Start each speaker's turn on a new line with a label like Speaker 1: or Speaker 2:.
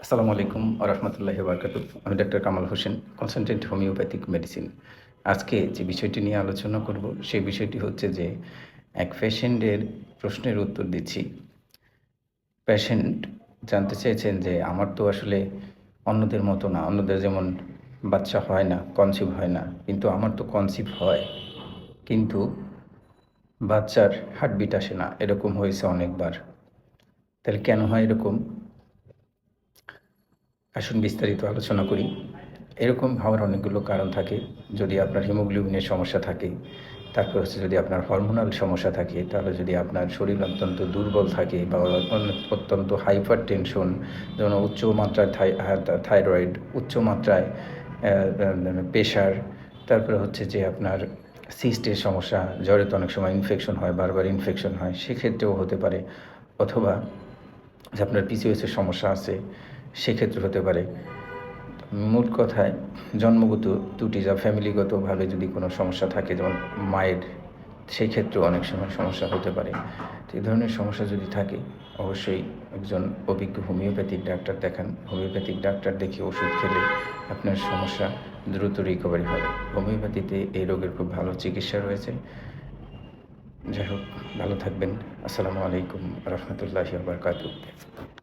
Speaker 1: আসসালামু আলাইকুম ওয়া রাহমাতুল্লাহি ওয়া বারাকাতুহু। আমি doctor Kamal Hossain, consultant homeopathic medicine. আজকে যে বিষয়টি নিয়ে আলোচনা করব, সেই বিষয়টি হচ্ছে যে এক পেশেন্টের প্রশ্নের উত্তর দিচ্ছি। পেশেন্ট জানতে চেয়েছেন যে, "আমার তো আসলে অন্যদের মতো না। অন্যদের যেমন বাচ্চা হয় না, কনসিভ হয় না। কিন্তু আমার তো কনসিভ হয়। কিন্তু বাচ্চার হার্টবিট আসে না। এরকম হয়েছে অনেকবার। তাহলে কেন হয় এরকম?" আসুন বিস্তারিত আলোচনা করি। এরকম হওয়ার অনেকগুলো কারণ থাকে। যদি আপনার হিমোগ্লোবিনের সমস্যা থাকে, তারপর হচ্ছে যদি আপনার হরমোনাল সমস্যা থাকে, তাহলে যদি আপনার শরীর অত্যন্ত দুর্বল থাকে বা অত্যন্ত হাইপার টেনশন, যেমন উচ্চ মাত্রায় থাইরয়েড, উচ্চ মাত্রায় প্রেশার, তারপরে হচ্ছে যে আপনার সিস্টের সমস্যা, জ্বরে তো অনেক সময় ইনফেকশন হয়, বারবার ইনফেকশন হয়, সেক্ষেত্রেও হতে পারে। অথবা যে আপনার পিসিওএসের সমস্যা আছে, সেক্ষেত্রে হতে পারে। মোট কথায় জন্মগত ত্রুটি যা ফ্যামিলিগতভাবে যদি কোনো সমস্যা থাকে, যেমন মায়ের, সেই ক্ষেত্রেও অনেক সময় সমস্যা হতে পারে। তো এই ধরনের সমস্যা যদি থাকে, অবশ্যই একজন অভিজ্ঞ হোমিওপ্যাথিক ডাক্তার দেখান। হোমিওপ্যাথিক ডাক্তার দেখে ওষুধ খেলে আপনার সমস্যা দ্রুত রিকভারি হবে। হোমিওপ্যাথিতে এই রোগের খুব ভালো চিকিৎসা রয়েছে। যাই হোক, ভালো থাকবেন। আসসালামু আলাইকুম ওয়া রাহমাতুল্লাহি ওয়া বারাকাতুহু।